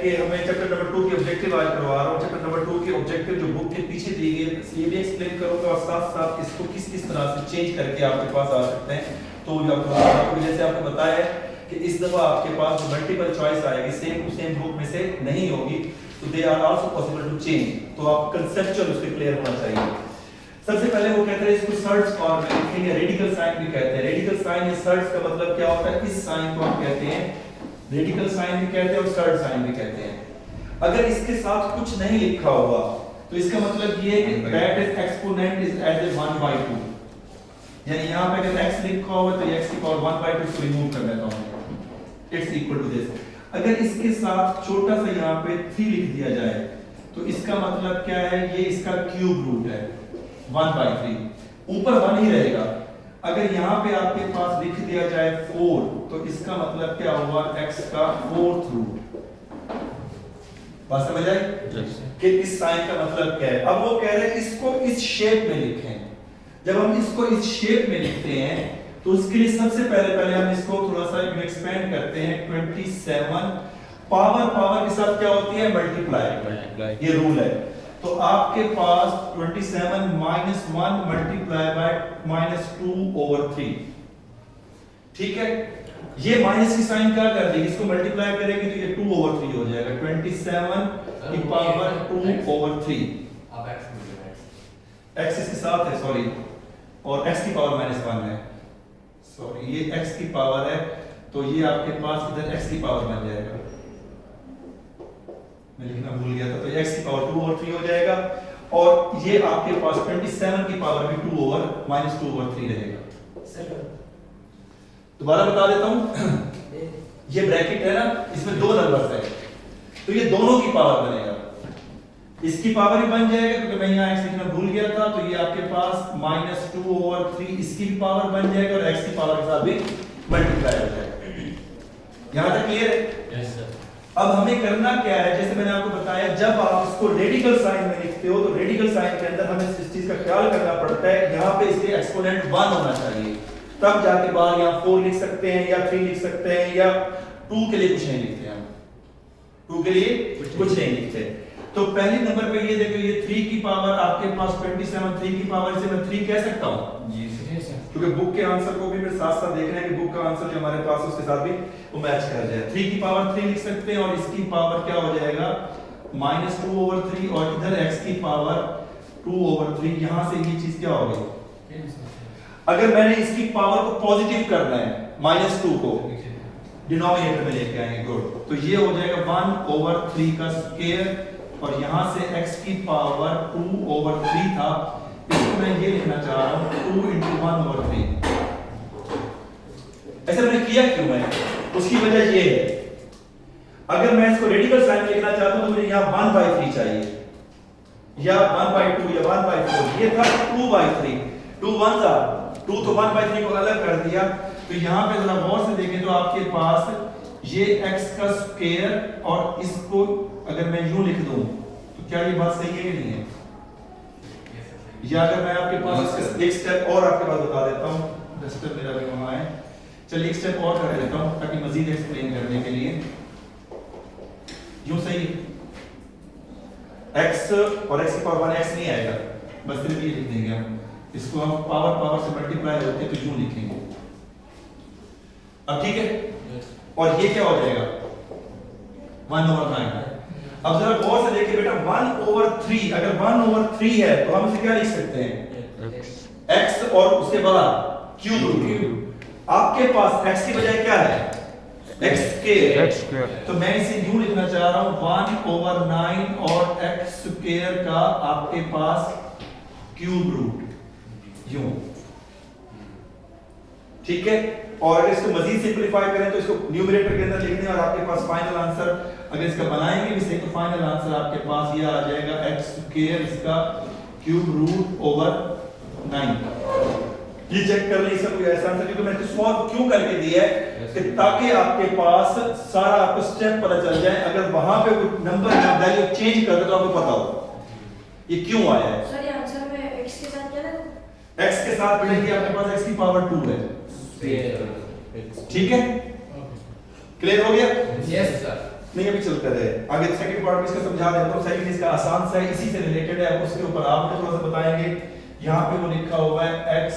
कि हमें chapter number 2 के ऑब्जेक्टिव आज करवा रहा हूँ। चैप्टर नंबर 2 के ऑब्जेक्टिव जो बुक के पीछे दी गई है ये भी एक्सप्लेन करूँगा और साथ साथ इसको किस किस तरह से चेंज करके आपके पास आ सकते हैं। तो आपको जैसे आपको बताया है कि इस दफ़ा आपके पास जो मल्टीपल चॉइस आएगी सेम टू सेम बुक में से नहीं होगी, तो they are also possible to change. तो आप कंसेप्चुअल उसके क्लियर होना चाहिए। सबसे पहले वो कहते हैं इसको सर्च फॉर्म में लिखेंगे, रेडिकल साइन भी कहते हैं। रेडिकल साइन या सर्च का मतलब क्या होता है, इस साइन को आप कहते हैं रेडिकल साइन भी कहते हैं और सर्च साइन भी कहते हैं। अगर इसके साथ कुछ नहीं लिखा हुआ तो इसका मतलब ये है कि that is exponent is as a 1/2, यानी यहां पे अगर x लिखा हुआ तो x की पावर 1/2 को रिमूव कर देता हूं, इट्स इक्वल टू दिस। अगर इसके साथ छोटा सा यहां पे 3 लिख दिया जाए तो इसका मतलब क्या है, ये इसका क्यूब रूट है 1/3, ऊपर 1 ही रहेगा। अगर यहाँ पे आपके पास लिख दिया जाए 4 तो इसका मतलब क्या हुआ, x का 4th रूट। बात समझ आई कि इस साइन का मतलब क्या है। अब वो कह रहे हैं इसको इस शेप में लिखें। जब हम इसको इस शेप में लिखते हैं तो उसके लिए सबसे पहले हम इसको थोड़ा सा एक्सपेंड करते हैं। 27 पावर के साथ क्या होती है, मल्टीप्लाई, ये रूल है। तो आपके पास 27 - 1 मल्टीप्लाई बाय -2/3, ठीक है। ये माइनस की साइन क्या कर देगी, इसको मल्टीप्लाई करेगी तो ये 2/3 हो जाएगा। 27 की पावर 2/3, अब x इसके साथ है सॉरी, और x की पावर -1 है सॉरी, ये x की पावर है तो ये आपके पास इधर x की पावर बन जाएगा, मैं लिखना भूल गया था। तो x की पावर 2/3 हो जाएगा और ये आपके पास 27 की पावर भी -2/3 रहेगा। दोबारा बता देता हूं, ये ब्रैकेट है ना, इसमें 2 नंबर्स है तो ये दोनों की पावर बनेगा। इसकी पावर ही बन जाएगा क्योंकि मैं यहाँ x लिखना भूल गया था, तो ये आपके पास -2/3 इसकी भी पावर बन जाएगा और x की पावर के साथ भी मल्टीप्लाई हो जाएगा। यहाँ तक क्लियर है? Yes sir. अब हमें करना क्या है, जैसे मैंने आपको बताया जब आप इसको रेडिकल साइन में लिखते हो तो रेडिकल साइन के अंदर हमें इस चीज का ख्याल करना पड़ता है, यहाँ पे इसके एक्सपोनेंट 1 होना चाहिए, तब जाके बाहर यहाँ 4 लिख सकते हैं या 3 लिख सकते हैं, या 2 के लिए कुछ नहीं लिखते हम, 2 के लिए कुछ नहीं लिखते। तो पहले नंबर पे ये देखो, ये 3 की पावर आपके पास 27, 3 की पावर से मैं 3 कह सकता हूँ जी सर, क्योंकि बुक के आंसर को भी मैं साथ साथ देख रहे हैं कि बुक का आंसर जो हमारे पास है उसके साथ भी वो मैच कर जाए। 3 की पावर 3 लिख सकते हैं और इसकी पावर क्या हो जाएगा -2/3 और इधर x की पावर 2/3, यहां से ये चीज क्या हो गई। अगर मैंने इसकी पावर को पॉजिटिव करना है -2 को डिनोमिनेटर में लेके आएंगे, गुड, तो ये हो जाएगा 1/3 का स्क्वायर और यहां से x की पावर 2/3 था, इसको मैं ये लिखना चाह रहा हूं 2 × 1/3। ऐसा मैंने किया क्यों है, उसकी वजह ये है, अगर मैं इसको रेडिकल साइन लिखना चाहता हूं तो मुझे यहां 1/3 चाहिए या 1/2 या 1/4, ये था 2/3, 2 1 था 2 तो 1/3 को अलग कर दिया। तो यहां पे जरा गौर से देखें तो आपके पास ये x का स्क्वायर और इसको अगर मैं यूं लिख दूं तो क्या ये बात सही है कि नहीं है, या अगर मैं आपके पास एक स्टेप और आपके पास बता देता हूं, डस्टर मेरा भी वहां है, चलिए एक स्टेप और कर देता हूं ताकि मजीद एक्सप्लेन करने के लिए। यूं सही x और x की पावर 1 x नहीं आएगा, बस सिर्फ ये लिख देंगे हम, इसको हम पावर से मल्टीप्लाई होते तो यूं लिखेंगे। अब ठीक है, और ये क्या हो जाएगा 1/9। अब जरा गौर से देखिए बेटा 1/3, अगर 1/3 है तो हम इसे क्या लिख सकते हैं x और उसके बाद क्यूब रूट। आपके पास x की बजाय क्या है x स्क्वायर, तो मैं इसे यूं लिखना चाह रहा हूं 1/9 और x स्क्वायर का आपके पास क्यूब रूट, यूं, ठीक है। और अगर इसको मजीद सिंपलीफाई करें तो इसको न्यूमरेटर के अंदर लिख दें और आपके पास फाइनल आंसर, अगर इसका बनाएंगे भी सही तो फाइनल आंसर आपके पास ये आ जाएगा x स्क्वायर इसका क्यूब रूट ओवर 9। ये चेक कर लीजिए, इसका कोई ऐसा आंसर, क्योंकि मैंने सॉल्व क्यों करके दिया है कि ताकि आपके पास सारा आपको स्टेप पता चल जाए, अगर वहां पे कोई नंबर या वैल्यू चेंज कर दे तो आपको पता हो ये क्यों आया है। सर ये आंसर में x के साथ क्या है, x के साथ मिलेगी आपके पास x की पावर 2 है, ठीक है, क्लियर हो गया। Yes sir. नहीं अभी चलते रहे आगे सेकंड पार्ट में इसका समझा देता हूं। सेकंड इसका आसान सा है, इसी से रिलेटेड है, उसके ऊपर आप मुझे थोड़ा सा बताएंगे। यहाँ पे वो लिखा हुआ है x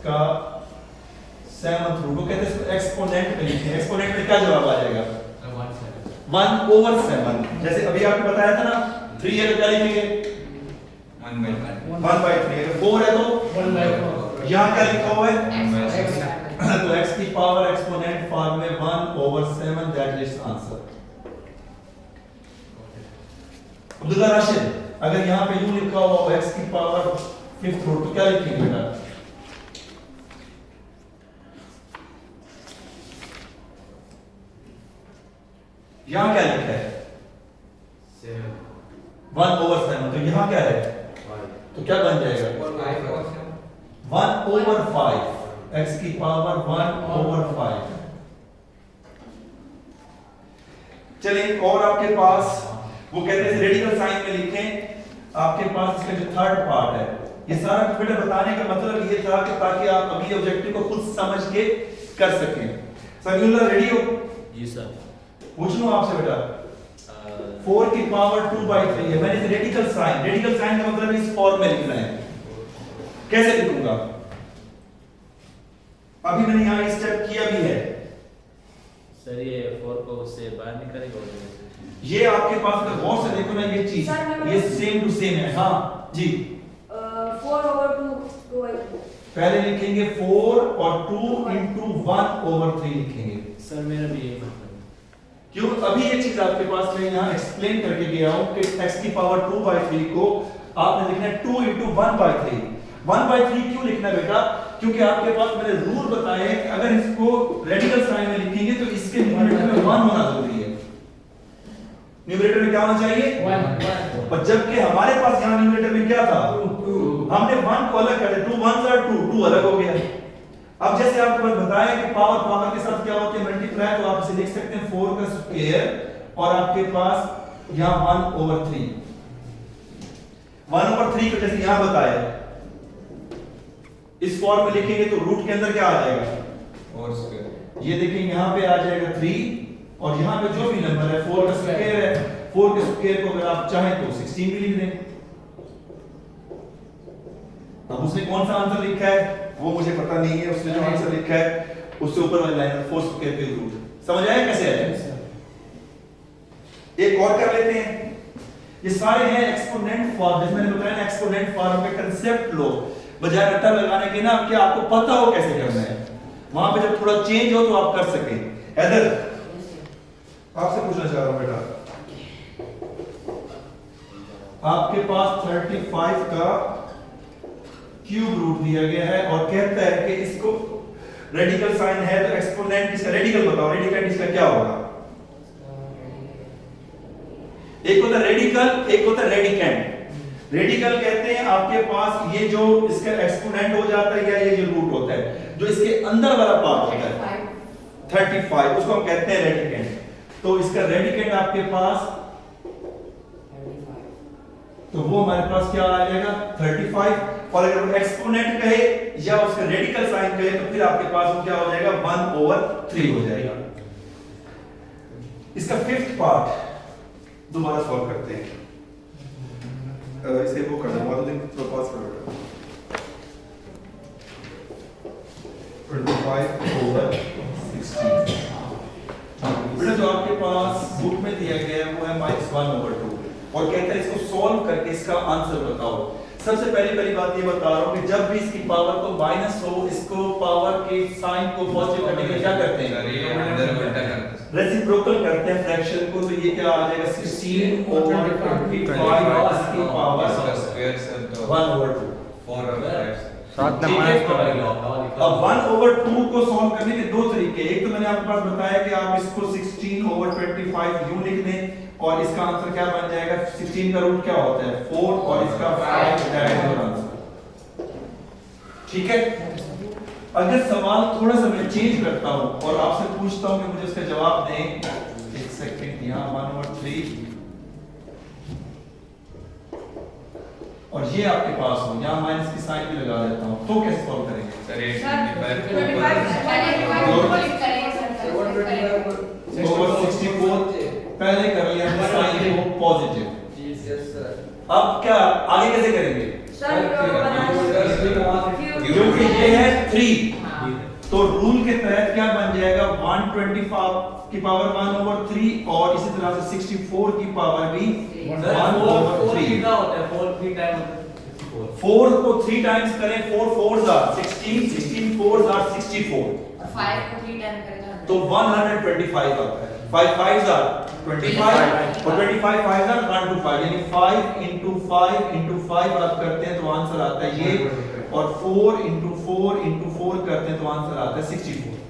का 7th रूट, वो कहते हैं इसको एक्सपोनेंट में लिखें। एक्सपोनेंट में क्या जवाब आ जाएगा? 1/7। जैसे अभी आपने बताया था ना 3 है तो क्या लिखेंगे? 1/3। अगर 4 है तो 1/4। यहाँ क्या लिखा हुआ है? 1/6। तो x की पावर एक्सपोनेंट फॉर्म में 1/7, that is answer. Abdullah Rashid, अगर यहाँ पे यूं लिखा हुआ हो x की पावर 5th रूट तो क्या लिखेंगे बेटा? यहाँ क्या लिखा है? 1/7। तो यहाँ क्या है? तो क्या बन जाएगा? 1/5। x की पावर 1/5। चलिए और आपके पास वो कहते हैं रेडिकल साइन में लिखें। आपके पास इसका जो थर्ड पार्ट है, ये सारा कुछ बेटा बताने का मतलब ये था कि ताकि आप अगली ऑब्जेक्टिव को खुद समझ के कर सकें। समीउल्लाह रेडी हो? जी सर। पूछ लूं आपसे बेटा? 4 की पावर 2/3 है। मैंने रेडिकल साइन का मतलब इस फॉर्म में लिखना है। कैसे लिखूंगा? अभी मैंने यहाँ स्टेप किया भी है। सर ये 4 को उससे बाहर निकालेगा और ये आपके पास अगर गौर से देखो ना ये चीज, ये सेम टू सेम है। हाँ जी। 4/2 पहले लिखेंगे 4 और 2 into 1/3 लिखेंगे। सर मेरा भी यही मतलब क्यों? अभी ये चीज आपके पास मैं यहाँ एक्सप्लेन करके गया हूँ कि x की पावर 2/3 को आपने लिखना है 2 into 1/3। 1/3 क्यों लिखना है बेटा? क्योंकि आपके पास मैंने रूल बताया है कि अगर इसको रेडिकल साइन में लिखेंगे तो इसके न्यूमरेटर में 1 होना जरूरी है। न्यूमरेटर में क्या होना चाहिए? 1। पर जबकि हमारे पास यहाँ न्यूमरेटर में क्या था? 2। हमने 1 को अलग कर दिया, 2 1s are 2, 2 अलग हो गया। अब जैसे आपको मैंने बताया कि पावर के साथ क्या होती है? मल्टीप्लाई। तो आप इसे लिख सकते हैं 4 का स्क्वायर और आपके पास यहाँ 1/3। 1/3 को जैसे यहाँ बताया इस फॉर्म में लिखेंगे तो रूट के अंदर क्या आ जाएगा? और स्क्वायर। ये देखिए यहाँ पे आ जाएगा 3 और यहाँ पे जो भी नंबर है 4 का स्क्वायर है। 4 के स्क्वायर को अगर आप चाहें तो 16 भी लिख दें। अब उसने कौन सा आंसर लिखा है वो मुझे पता नहीं है। उसने जो आंसर लिखा है उससे ऊपर वाली लाइन में 4 स्क्वायर के रूट। समझ आया कैसे है? एक और कर लेते हैं। ये सारे हैं एक्सपोनेंट फॉर्म। जैसे मैंने बताया ना एक्सपोनेंट फॉर्म का कांसेप्ट लो, बजाय रट्टा लगाने के ना कि आपको पता हो कैसे करना है, वहां पे जब थोड़ा चेंज हो तो आप कर सके। हैदर आपसे पूछना चाह रहा हूं बेटा, आपके पास 35 का क्यूब रूट दिया गया है और कहता है कि इसको रेडिकल साइन है तो एक्सपोनेंट इसका रेडिकल बताओ। रेडिकल इसका क्या होगा? एक होता है रेडिकल, एक होता है रेडिकेंड। रेडिकल कहते हैं आपके पास ये जो इसका एक्सपोनेंट हो जाता है या ये जो रूट होता है जो इसके अंदर वाला पार्ट होता है 35, उसको हम कहते हैं रेडिकेंड। तो इसका रेडिकेंड आपके पास तो वो हमारे पास क्या आ जाएगा 35। और अगर हम एक्सपोनेंट कहे या उसका रेडिकल साइन कहे तो फिर आपके पास वो क्या हो जाएगा 1/3 हो जाएगा। इसका 5th पार्ट दोबारा सॉल्व करते हैं। इसे वो करना बहुत दिन तो पास कर बेटा 25/16। बेटा जो आपके पास बुक में दिया गया है वो है -1/2 और कहता है इसको सॉल्व करके इसका आंसर बताओ। सबसे पहली बात ये बता रहा हूं कि जब भी इसकी पावर को माइनस हो इसको पावर के साइन को पॉजिटिव करने के लिए क्या करते हैं? रेसिप्रोकल करते हैं फ्रैक्शन को। तो ये क्या आ जाएगा 16/25 इसकी पावर इसका स्क्वायर सर तो 1/2। 4/5। साथ में माइनस करेगा। अब 1/2 को सॉल्व करने के दो तरीके। एक तो मैंने आपके पास बताया कि आप इसको 16/25 यूं लिख दें और इसका आंसर क्या बन जाएगा 16 का रूट क्या होता है 4 और इसका 5 डायरेक्ट आंसर। ठीक है। अगर सवाल थोड़ा सा मैं चेंज करता हूं और आपसे पूछता हूं कि मुझे इसका जवाब दें, एक सेकंड, यहां 1/3 और ये आपके पास हो, यहां माइनस की साइन भी लगा देता हूं, तो कैसे सॉल्व करेंगे? सर ये 64 पहले अब क्या आगे कैसे करेंगे? सर क्योंकि ये है 3 हाँ। तो रूल के तहत क्या बन जाएगा 125 की पावर 1/3 और इसी तरह से 64 की पावर भी 1/3। 4 को 3 टाइम्स करें 4 4s are 16 16 4s are 64 और 5 को 3 टाइम करेगा तो 125 आता है 5 5s are 25 और 25 5s are 125 यानी 5 into 5 into 5 आप करते हैं तो आंसर आता है ये और 4 into 4 into 4 करते हैं तो आंसर आता है 64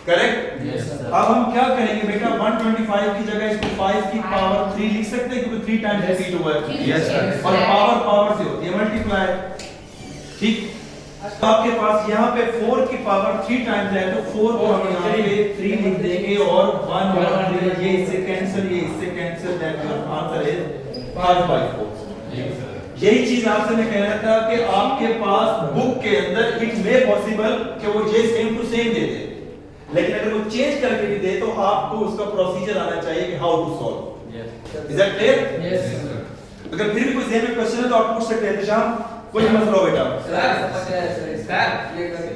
करेक्ट। Yes, sir. अब हम क्या करेंगे बेटा 125 की जगह इसको 5 की पावर 3 लिख सकते हैं क्योंकि 3 टाइम्स रिपीट हुआ है Yes, sir. और पावर से होती है मल्टीप्लाई ठीक। आपके पास यहाँ पे 4 की पावर 3 टाइम्स है तो 4 को हम यहाँ पे 3 लिख देंगे और 1 और 3 ये इससे cancel that your answer is 5/4। यही चीज आपसे मैं कह रहा था कि आपके पास बुक के अंदर इट मे पॉसिबल कि वो ये सेम टू सेम दे दे लेकिन अगर वो चेंज करके भी दे तो आपको उसका प्रोसीजर आना चाहिए कि how to solve. Is that clear? Yes अगर फिर भी कोई ज़हन में क्वेश्चन है तो आप पूछ सकते हैं निशान कोई मसला हो बेटा।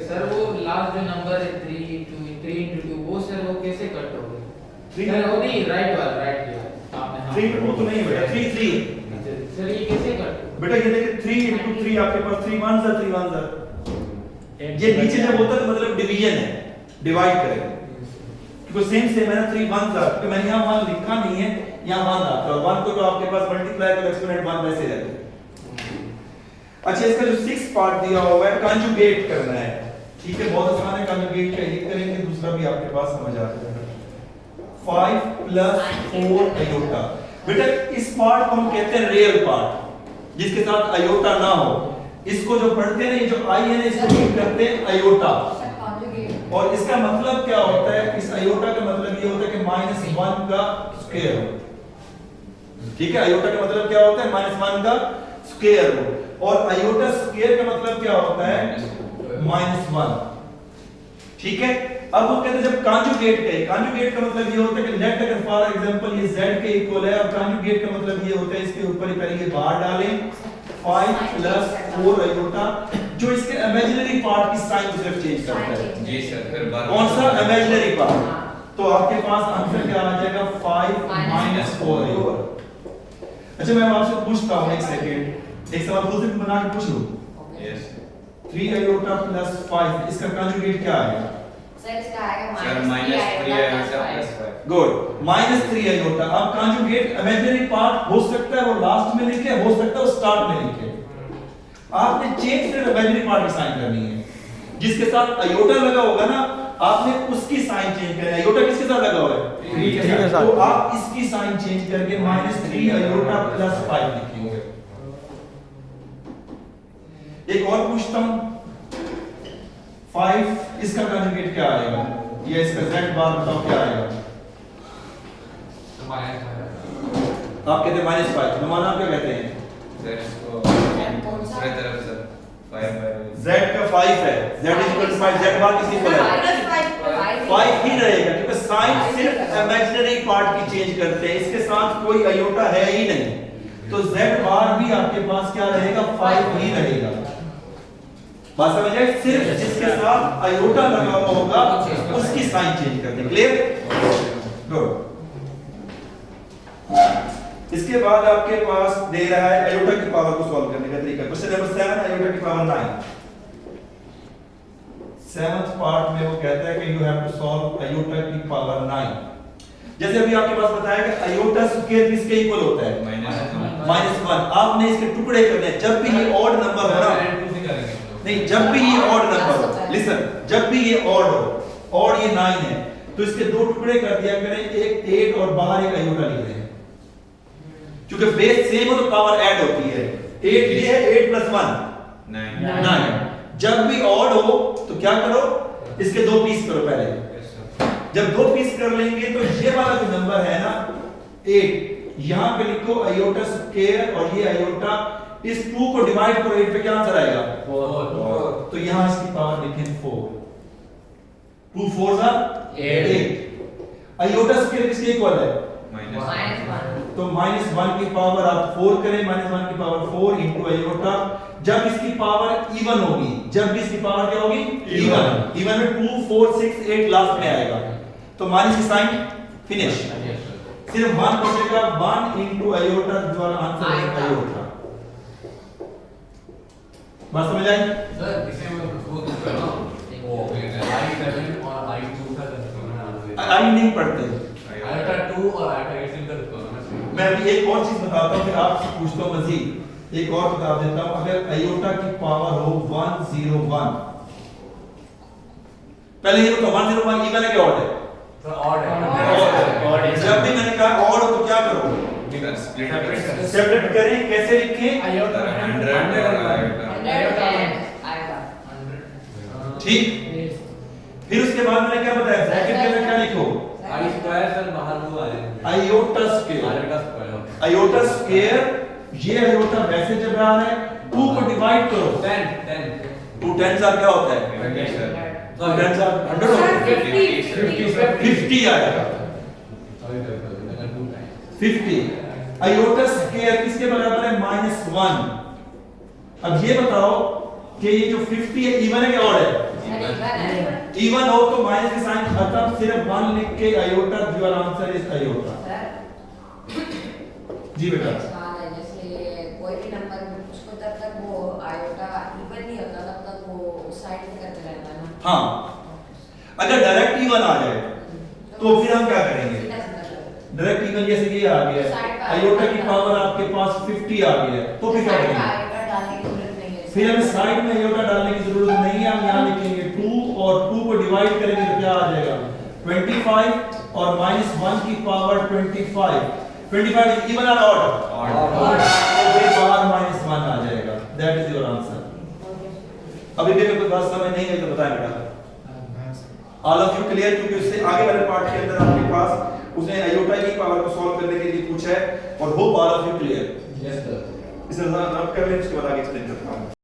सर वो लास्ट जो नंबर है 3 into 2 वो सर वो कैसे कट होगा? 3 सर वो नहीं राइट वाला राइट आपने 3 2 तो नहीं बेटा 3 3 सर ये कैसे कट बेटा ये देखिए 3 into 3 आपके पास 3 1s are 3 1s are ये नीचे जब होता है तो मतलब डिवीजन है डिवाइड करेंगे क्योंकि सेम है ना 3 1s are तो मैंने यहाँ 1 लिखा नहीं है यहाँ 1 आता है और 1 को तो आपके पास मल्टीप्लाई करो एक्सपोनेंट 1 वैसे रहता है। अच्छा इसका जो 6 पार्ट दिया हुआ है कंजुगेट करना है ठीक है बहुत आसान है कंजुगेट का एक करेंगे दूसरा भी आपके पास समझ आ जाएगा 5 + 4 अयोटा बेटा इस पार्ट को हम कहते हैं रियल पार्ट जिसके साथ अयोटा ना हो इसको जो पढ़ते हैं ना ये जो आई है ना इसको हम कहते हैं अयोटा और इसका मतलब क्या होता है इस अयोटा का मतलब ये होता है कि -1 का स्क्वायर ठीक है अयोटा का मतलब क्या होता है -1 का स्क्वायर रूट और अयोटा स्क्वायर का मतलब क्या होता है -1 ठीक है। अब वो कहते हैं जब कंजुगेट का मतलब ये होता है कि लेट अगर फॉर एग्जांपल ये z के इक्वल है और कंजुगेट का मतलब ये होता है इसके ऊपर ही पहले ये बाहर डालें 5 + 4 अयोटा जो इसके इमेजिनरी पार्ट की साइन को सिर्फ चेंज करता है जी सर फिर बार कौन सा इमेजिनरी पार्ट तो आपके पास आंसर क्या आ जाएगा 5 - 4 अयोटा। अच्छा मैं आपसे पूछता हूं एक सेकंड एक सवाल खुद से बना के पूछ लो यस 3 अयोटा + 5 इसका कंजुगेट क्या आएगा सर इसका आएगा सर -3 अयोटा + 5 गुड -3 अयोटा अब कंजुगेट इमेजिनरी पार्ट हो सकता है वो लास्ट में लिखे हो सकता है वो स्टार्ट में लिखे आपने चेंज सिर्फ इमेजिनरी पार्ट की साइन करनी है जिसके साथ अयोटा लगा होगा ना आपने उसकी साइन चेंज करनी है अयोटा किसके साथ लगा हुआ है 3 के साथ तो आप इसकी साइन चेंज करके -3 अयोटा + 5 लिखेंगे। एक और पूछता हूं 5 इसका कंजुगेट क्या आएगा या इसका z बार बताओ क्या आएगा आप कहते हैं -5 नमाना आप क्या कहते हैं सर इसको दूसरी तरफ सर 5/5 z का 5 है z = 5 z बार किसकी इक्वल है 5 ही रहेगा क्योंकि साइन सिर्फ इमेजिनरी पार्ट की चेंज करते हैं इसके साथ कोई अयोटा है ही नहीं तो z बार भी आपके पास क्या रहेगा 5 ही रहेगा। बात समझ आए सिर्फ जिसके साथ अयोटा लगा हुआ होगा उसकी साइन चेंज कर दें क्लियर गुड। इसके बाद आपके पास दे रहा है अयोटा की पावर को सॉल्व करने का तरीका क्वेश्चन नंबर 7 अयोटा की पावर 9 7th पार्ट में वो कहता है कि you have to solve iota की पावर 9 जैसे अभी आपके पास बताया कि अयोटा स्क्वायर किसके इक्वल होता है -1 आपने इसके टुकड़े करने हैं जब भी ये ऑड नंबर हो ना नहीं जब भी ये ऑड नंबर हो लिसन जब भी ये ऑड हो ऑड ये 9 है तो इसके दो टुकड़े कर दिया करें एक 8 और बाहर एक अयोटा लिख दें क्योंकि बेस सेम हो तो पावर ऐड होती है 8 ये है 8 + 1 9 जब भी ऑड हो तो क्या करो इसके दो पीस करो पहले जब दो पीस कर लेंगे तो ये वाला जो नंबर है ना 8 यहां पे लिखो अयोटा स्क्वायर और ये अयोटा इस 2 को डिवाइड करो 8 पे क्या आंसर आएगा 4 तो यहां इसकी पावर लिखें 4 2 4s are 8 अयोटा स्क्वायर किसके इक्वल है -1 तो -1 की पावर आप 4 करें, -1 की पावर 4 into आयोटा। जब इसकी पावर इवन होगी, जब भी इसकी पावर क्या होगी इवन में 2 4 6 8 लास्ट में आएगा, तो माइनस की साइन फिनिश। सिर्फ 1 बचेगा, 1 into आयोटा द्वारा आंसर है आयोटा। बात समझ आई? सर इसे मैं वो करना वो I7 और I2 का करना आई नहीं पढ़ते। आयोटा 2 और आयोटा 8 का करना। मैं अभी एक और चीज बताता हूँ, फिर आपसे पूछता हूँ मजीद। एक और बता देता हूँ, अगर आयोटा की पावर हो 101, पहले ये तो 101 इवन है कि ऑड है? सर ऑड है। जब भी मैंने कहा ऑड हो तो क्या करो? सेपरेट करें। कैसे लिखें? 100 और आयोटा। 110 आएगा। ठीक। फिर उसके बाद मैंने क्या बताया, ब्रैकेट के अंदर क्या लिखो? I स्क्वायर सर बाहर वो आ जाएगा। Iota square. Iota square. Iota square, ये आयोटा वैसे जब रहा है 2 को डिवाइड करो। 10 2 10 का क्या होता है? 2 10 का 100 होता है। 50 आएगा। 50। आयोटा स्क्वायर किसके बराबर है? -1। अब ये बताओ कि ये जो 50 है इवन है कि ऑड है? इवन हो तो माइनस की साइन खत्म, सिर्फ 1 लिख के iota, your answer is iota. जी बेटा। जैसे कोई भी नंबर उसको तब तक वो आयोटा इवन नहीं होता, तब तक वो साइड में करते रहता है ना। हाँ, अगर डायरेक्ट इवन आ जाए तो फिर हम क्या करेंगे? डायरेक्ट इवन जैसे ये आ गया है, आयोटा की पावर आपके पास 50 आ गया है, तो फिर क्या करेंगे? आयोटा डालने की जरूरत नहीं है। फिर हमें साइड में आयोटा डालने की जरूरत नहीं है, हम यहाँ लिखेंगे 2 और 2 को डिवाइड करेंगे तो क्या आ जाएगा? 25 और -1 की पावर 25 इवन और ऑड? ऑड। तो फिर पावर -1 आ जाएगा। That is your answer. अभी भी कोई बात समझ नहीं आई तो बताएं बेटा। All of you clear? क्योंकि उससे आगे वाले पार्ट के अंदर आपके पास उसने आयोटा की पावर को सॉल्व करने के लिए पूछा है, और hope all of you clear. Yes sir. इसे नोट कर लें, उसके बाद आगे एक्सप्लेन करता हूं।